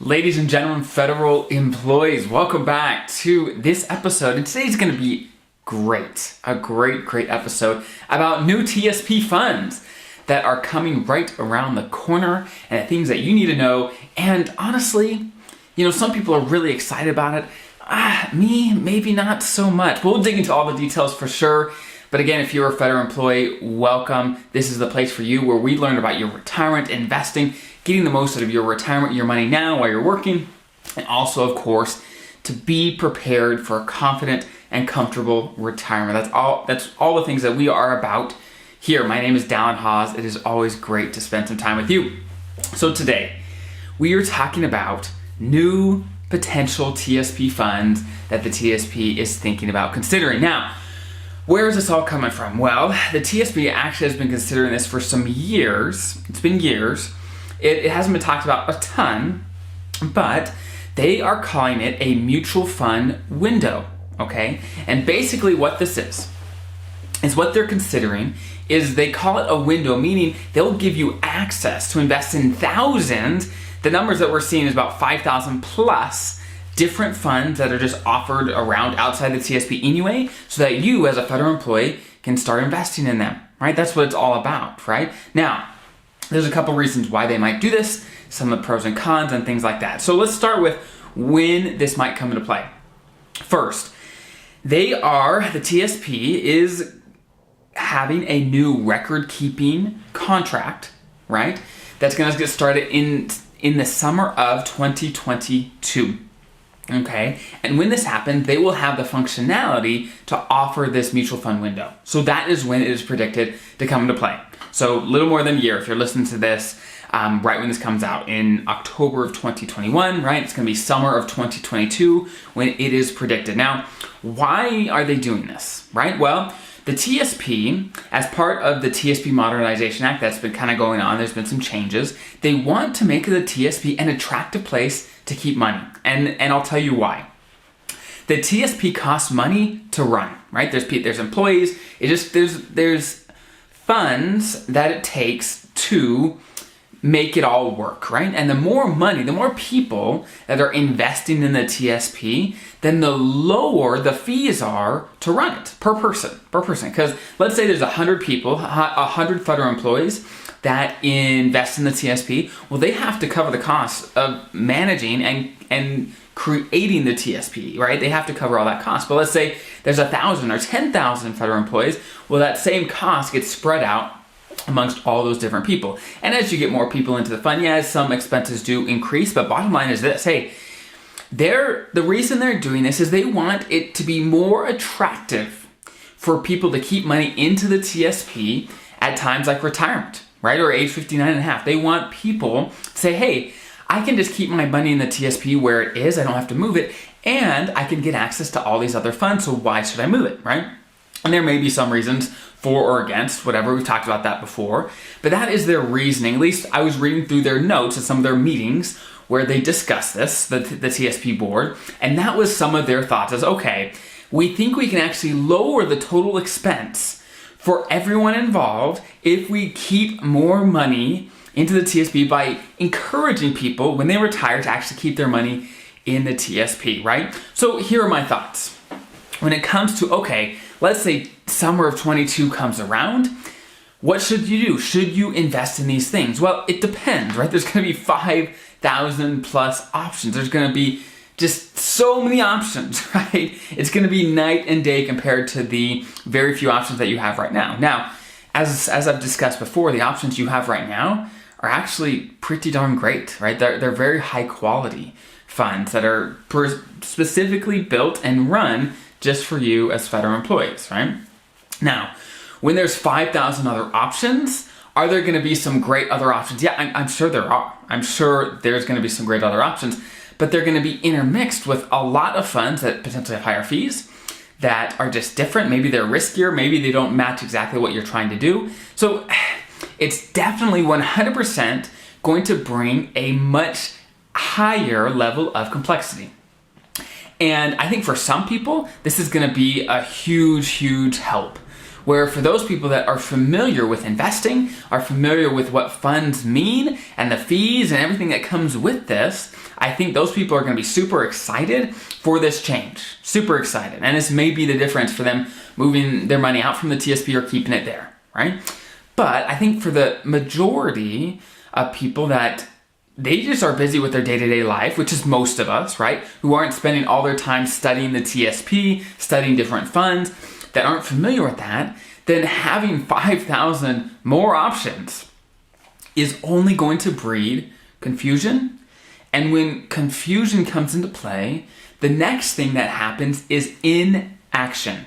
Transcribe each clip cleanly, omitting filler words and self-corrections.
Ladies and gentlemen, federal employees, welcome back to this episode. And today's going to be great. A great episode about new TSP funds that are coming right around the corner and the things that you need to know. And honestly, some people are really excited about it. Me, maybe not so much. We'll dig into all the details for sure. But again, if you're a federal employee, welcome. This is the place for you where we learn about your retirement, investing, getting the most out of your retirement, your money now while you're working, and also, of course, to be prepared for a confident and comfortable retirement. That's all the things that we are about here. My name is Dallin Hawes. It is always great to spend some time with you. So today, we are talking about new potential TSP funds that the TSP is thinking about considering. Now, where is this all coming from? Well, the TSP actually has been considering this for some years. It's been years. It hasn't been talked about a ton, but they are calling it a mutual fund window, okay? And basically what this is what they're considering is they call it a window, meaning they'll give you access to invest in thousands. The numbers that we're seeing is about 5,000 plus different funds that are just offered around outside the TSP anyway, so that you as a federal employee can start investing in them, right? That's what it's all about, right? Now, there's a couple reasons why they might do this, some of the pros and cons and things like that. So let's start with when this might come into play. First, the TSP is having a new record-keeping contract, right? That's gonna get started in the summer of 2022. Okay, and when this happens, they will have the functionality to offer this mutual fund window. So that is when it is predicted to come into play. So a little more than a year if you're listening to this right when this comes out in October of 2021, right? It's gonna be summer of 2022 when it is predicted. Now, why are they doing this, right? Well, the TSP, as part of the TSP Modernization Act that's been kind of going on, there's been some changes. They want to make the TSP an attractive place to keep money. And I'll tell you why. The TSP costs money to run, right? There's employees. There's funds that it takes to make it all work, right? And the more money, the more people that are investing in the TSP, then the lower the fees are to run it per person. Because let's say there's 100 people, 100 federal employees that invest in the TSP. Well, they have to cover the costs of managing and creating the TSP, right? They have to cover all that cost. But let's say there's 1,000 or 10,000 federal employees. Well, that same cost gets spread out amongst all those different people. And as you get more people into the fund, some expenses do increase, but bottom line is this, hey, the reason they're doing this is they want it to be more attractive for people to keep money into the TSP at times like retirement, right? Or age 59 and a half. They want people to say, hey, I can just keep my money in the TSP where it is. I don't have to move it. And I can get access to all these other funds. So why should I move it, right? And there may be some reasons for or against, whatever. We've talked about that before. But that is their reasoning. At least I was reading through their notes at some of their meetings where they discussed this, the TSP board. And that was some of their thoughts as, okay, we think we can actually lower the total expense for everyone involved if we keep more money into the TSP by encouraging people when they retire to actually keep their money in the TSP, right? So here are my thoughts. When it comes to, okay, let's say summer of 22 comes around, what should you do? Should you invest in these things? Well, it depends, right? There's gonna be 5,000 plus options. There's gonna be just so many options, right? It's gonna be night and day compared to the very few options that you have right now. Now, as I've discussed before, the options you have right now are actually pretty darn great, right? They're very high quality funds that are specifically built and run just for you as federal employees, right? Now, when there's 5,000 other options, are there gonna be some great other options? Yeah, I'm sure there are. I'm sure there's gonna be some great other options, but they're gonna be intermixed with a lot of funds that potentially have higher fees, that are just different. Maybe they're riskier, maybe they don't match exactly what you're trying to do. So it's definitely 100% going to bring a much higher level of complexity. And I think for some people, this is gonna be a huge help. where for those people that are familiar with investing, are familiar with what funds mean and the fees and everything that comes with this, I think those people are going to be super excited for this change. Super excited. And this may be the difference for them moving their money out from the TSP or keeping it there, right? But I think for the majority of people that they just are busy with their day-to-day life, which is most of us, right? Who aren't spending all their time studying the TSP, studying different funds, that aren't familiar with that, then having 5,000 more options is only going to breed confusion. And when confusion comes into play, the next thing that happens is inaction.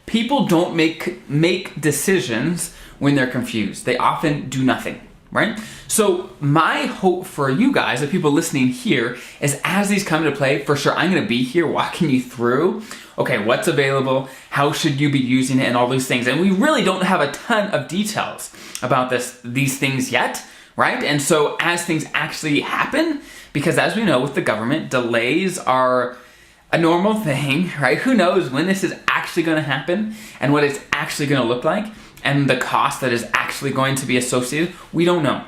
People don't make decisions when they're confused. They often do nothing, right? So my hope for you guys, the people listening here, is as these come into play, for sure, I'm going to be here walking you through, okay, what's available, how should you be using it, and all these things. And we really don't have a ton of details about these things yet, right? And so as things actually happen, because as we know with the government, delays are a normal thing, right? Who knows when this is actually going to happen and what it's actually going to look like and the cost that is actually going to be associated. We don't know.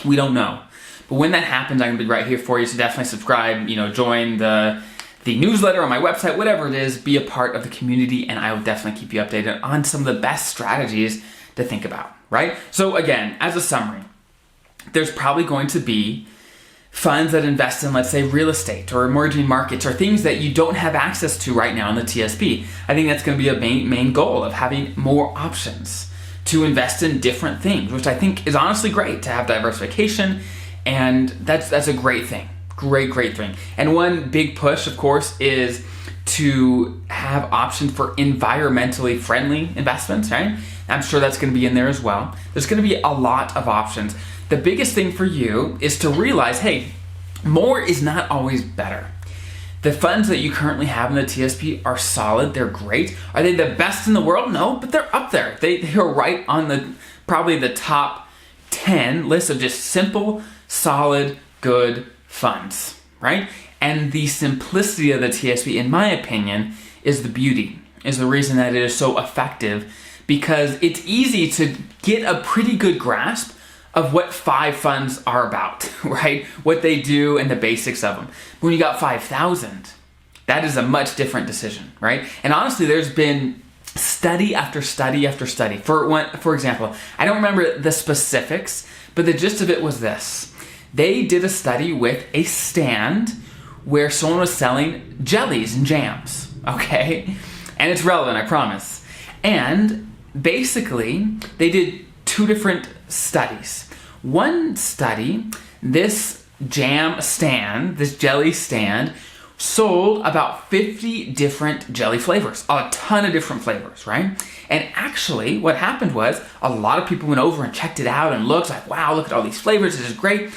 We don't know. But when that happens, I'm going to be right here for you. So definitely subscribe, join the newsletter on my website, whatever it is, be a part of the community, and I will definitely keep you updated on some of the best strategies to think about, right? So again, as a summary, there's probably going to be funds that invest in, let's say, real estate or emerging markets or things that you don't have access to right now in the TSP. I think that's going to be a main goal of having more options to invest in different things, which I think is honestly great to have diversification, and that's a great thing. Great thing. And one big push, of course, is to have options for environmentally friendly investments, right? I'm sure that's going to be in there as well. There's going to be a lot of options. The biggest thing for you is to realize, hey, more is not always better. The funds that you currently have in the TSP are solid. They're great. Are they the best in the world? No, but they're up there. They are right on probably the top 10 list of just simple, solid, good funds, right? And the simplicity of the TSP, in my opinion, is the beauty, is the reason that it is so effective, because it's easy to get a pretty good grasp of what 5 funds are about, right? What they do and the basics of them. When you got 5,000, that is a much different decision, right? And honestly, there's been study after study after study. For example, I don't remember the specifics, but the gist of it was this. They did a study with a stand where someone was selling jellies and jams, okay? And it's relevant, I promise. And basically, they did 2 different studies. One study, this jam stand, this jelly stand, sold about 50 different jelly flavors, a ton of different flavors, right? And actually, what happened was a lot of people went over and checked it out and looked like, wow, look at all these flavors, this is great.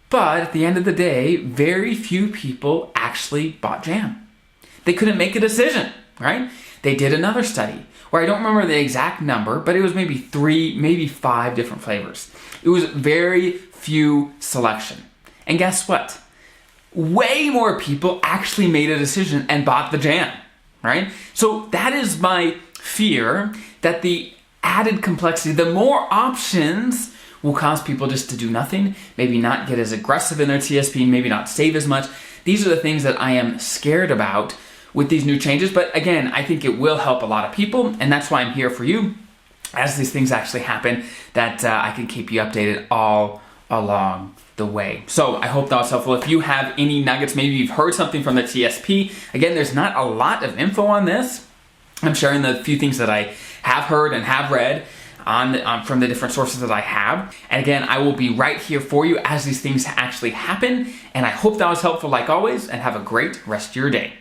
But at the end of the day, very few people actually bought jam. They couldn't make a decision, right? They did another study where I don't remember the exact number, but it was maybe 3, maybe 5 different flavors. It was very few selection. And guess what? Way more people actually made a decision and bought the jam, right? So that is my fear, that the added complexity, the more options will cause people just to do nothing, maybe not get as aggressive in their TSP, maybe not save as much. These are the things that I am scared about with these new changes. But again, I think it will help a lot of people, and that's why I'm here for you as these things actually happen, that I can keep you updated all along the way. So I hope that was helpful. If you have any nuggets, maybe you've heard something from the TSP. Again, there's not a lot of info on this. I'm sharing the few things that I have heard and have read from the different sources that I have. And again, I will be right here for you as these things actually happen. And I hope that was helpful like always, and have a great rest of your day.